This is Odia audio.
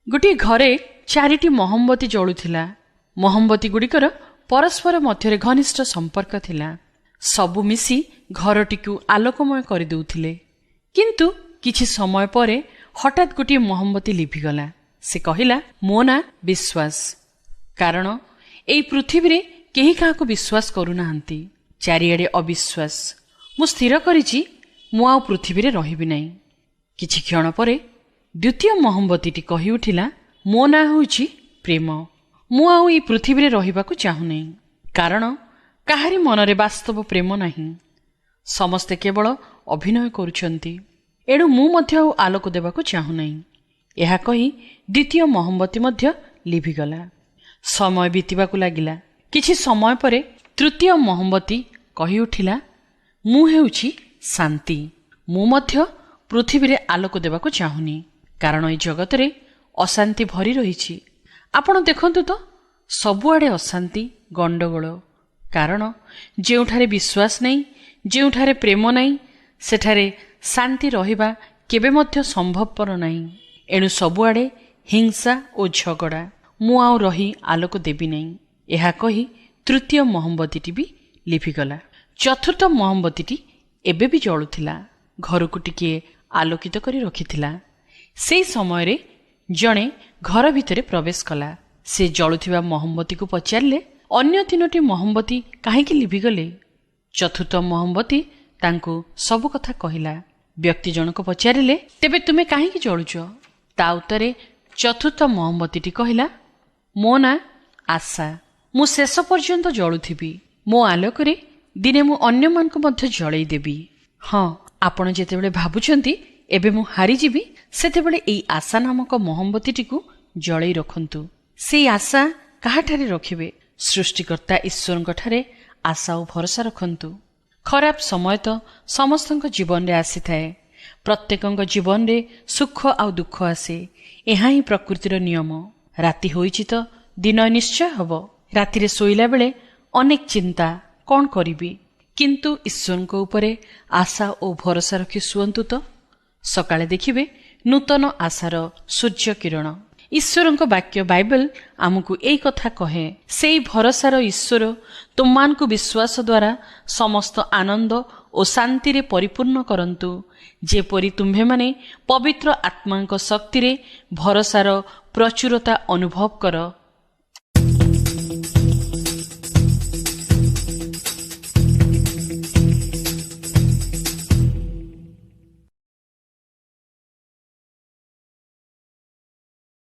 ଗୋଟିଏ ଘରେ 4ଟି ମହମବତୀ ଜଳୁଥିଲା। ମହମବତୀଗୁଡ଼ିକର ପରସ୍ପର ମଧ୍ୟରେ ଘନିଷ୍ଠ ସମ୍ପର୍କ ଥିଲା। ସବୁ ମିଶି ଘରଟିକୁ ଆଲୋକମୟ କରିଦେଉଥିଲେ। କିନ୍ତୁ କିଛି ସମୟ ପରେ ହଠାତ୍ ଗୋଟିଏ ମହମବତୀ ଲିଭିଗଲା। ସେ କହିଲା, ମୋ ନାଁ ବିଶ୍ୱାସ। କାରଣ ଏହି ପୃଥିବୀରେ କେହି କାହାକୁ ବିଶ୍ୱାସ କରୁନାହାନ୍ତି। ଚାରିଆଡ଼େ ଅବିଶ୍ୱାସ। ମୁଁ ସ୍ଥିର କରିଛି ମୁଁ ଆଉ ପୃଥିବୀରେ ରହିବି ନାହିଁ। କିଛି କ୍ଷଣ ପରେ ଦ୍ୱିତୀୟ ମହମବତୀଟି କହିଉଠିଲା, ମୋ ନାଁ ହେଉଛି ପ୍ରେମ। ମୁଁ ଆଉ ଏହି ପୃଥିବୀରେ ରହିବାକୁ ଚାହୁଁନାହିଁ। କାରଣ କାହାରି ମନରେ ବାସ୍ତବ ପ୍ରେମ ନାହିଁ। ସମସ୍ତେ କେବଳ ଅଭିନୟ କରୁଛନ୍ତି। ଏଣୁ ମୁଁ ମଧ୍ୟ ଆଉ ଆଲୋକ ଦେବାକୁ ଚାହୁଁନାହିଁ। ଏହା କହି ଦ୍ୱିତୀୟ ମହମବତୀ ମଧ୍ୟ ଲିଭିଗଲା। ସମୟ ବିତିବାକୁ ଲାଗିଲା। କିଛି ସମୟ ପରେ ତୃତୀୟ ମହମବତୀ କହିଉଠିଲା, ମୁଁ ହେଉଛି ଶାନ୍ତି। ମୁଁ ମଧ୍ୟ ପୃଥିବୀରେ ଆଲୋକ ଦେବାକୁ ଚାହୁଁନି। କାରଣ ଏହି ଜଗତରେ ଅଶାନ୍ତି ଭରି ରହିଛି। ଆପଣ ଦେଖନ୍ତୁ ତ, ସବୁଆଡ଼େ ଅଶାନ୍ତି, ଗଣ୍ଡଗୋଳ। କାରଣ ଯେଉଁଠାରେ ବିଶ୍ୱାସ ନାହିଁ, ଯେଉଁଠାରେ ପ୍ରେମ ନାହିଁ, ସେଠାରେ ଶାନ୍ତି ରହିବା କେବେ ମଧ୍ୟ ସମ୍ଭବପର ନାହିଁ। ଏଣୁ ସବୁଆଡ଼େ ହିଂସା ଓ ଝଗଡ଼ା। ମୁଁ ଆଉ ରହି ଆଲୋକ ଦେବି ନାହିଁ। ଏହା କହି ତୃତୀୟ ମହମବତୀଟି ବି ଲିଭିଗଲା। ଚତୁର୍ଥ ମହମବତୀଟି ଏବେ ବି ଜଳୁଥିଲା। ଘରକୁ ଟିକିଏ ଆଲୋକିତ କରି ରଖିଥିଲା। ସେହି ସମୟରେ ଜଣେ ଘର ଭିତରେ ପ୍ରବେଶ କଲା। ସେ ଜଳୁଥିବା ମହମବତୀକୁ ପଚାରିଲେ, ଅନ୍ୟ 3ଟି ମହମବତୀ କାହିଁକି ଲିଭିଗଲେ? ଚତୁର୍ଥ ମହମବତୀ ତାଙ୍କୁ ସବୁ କଥା କହିଲା। ବ୍ୟକ୍ତି ଜଣକ ପଚାରିଲେ, ତେବେ ତୁମେ କାହିଁକି ଜଳୁଛ? ତା ଉତ୍ତରେ ଚତୁର୍ଥ ମହମବତୀଟି କହିଲା, ମୋ ନାଁ ଆଶା। ମୁଁ ଶେଷ ପର୍ଯ୍ୟନ୍ତ ଜଳୁଥିବି। ମୋ ଆଲୋକରେ ଦିନେ ମୁଁ ଅନ୍ୟମାନଙ୍କୁ ମଧ୍ୟ ଜଳେଇ ଦେବି। ହଁ, ଆପଣ ଯେତେବେଳେ ଭାବୁଛନ୍ତି ଏବେ ମୁଁ ହାରିଯିବି, ସେତେବେଳେ ଏହି ଆଶା ନାମକ ମହମବତୀଟିକୁ ଜଳେଇ ରଖନ୍ତୁ। ସେଇ ଆଶା କାହାଠାରେ ରଖିବେ? ସୃଷ୍ଟିକର୍ତ୍ତା ଈଶ୍ୱରଙ୍କଠାରେ ଆଶା ଓ ଭରସା ରଖନ୍ତୁ। ଖରାପ ସମୟ ତ ସମସ୍ତଙ୍କ ଜୀବନରେ ଆସିଥାଏ। ପ୍ରତ୍ୟେକଙ୍କ ଜୀବନରେ ସୁଖ ଆଉ ଦୁଃଖ ଆସେ। ଏହା ହିଁ ପ୍ରକୃତିର ନିୟମ। ରାତି ହୋଇଛି ତ ଦିନ ନିଶ୍ଚୟ ହେବ। ରାତିରେ ଶୋଇଲା ବେଳେ ଅନେକ ଚିନ୍ତା, କ'ଣ କରିବି? କିନ୍ତୁ ଈଶ୍ୱରଙ୍କ ଉପରେ ଆଶା ଓ ଭରସା ରଖି ଶୁଅନ୍ତୁ ତ, ସକାଳେ ଦେଖିବେ ନୂତନ ଆଶାର ସୂର୍ଯ୍ୟ କିରଣ। ଈଶ୍ୱରଙ୍କ ବାକ୍ୟ ବାଇବେଲ ଆମକୁ ଏଇ କଥା କହେ। ସେଇ ଭରସାର ଈଶ୍ୱର ତୁମମାନଙ୍କୁ ବିଶ୍ୱାସ ଦ୍ୱାରା ସମସ୍ତ ଆନନ୍ଦ ଓ ଶାନ୍ତିରେ ପରିପୂର୍ଣ୍ଣ କରନ୍ତୁ, ଯେପରି ତୁମ୍ଭେମାନେ ପବିତ୍ର ଆତ୍ମାଙ୍କ ଶକ୍ତିରେ ଭରସାର ପ୍ରଚୁରତା ଅନୁଭବ କର।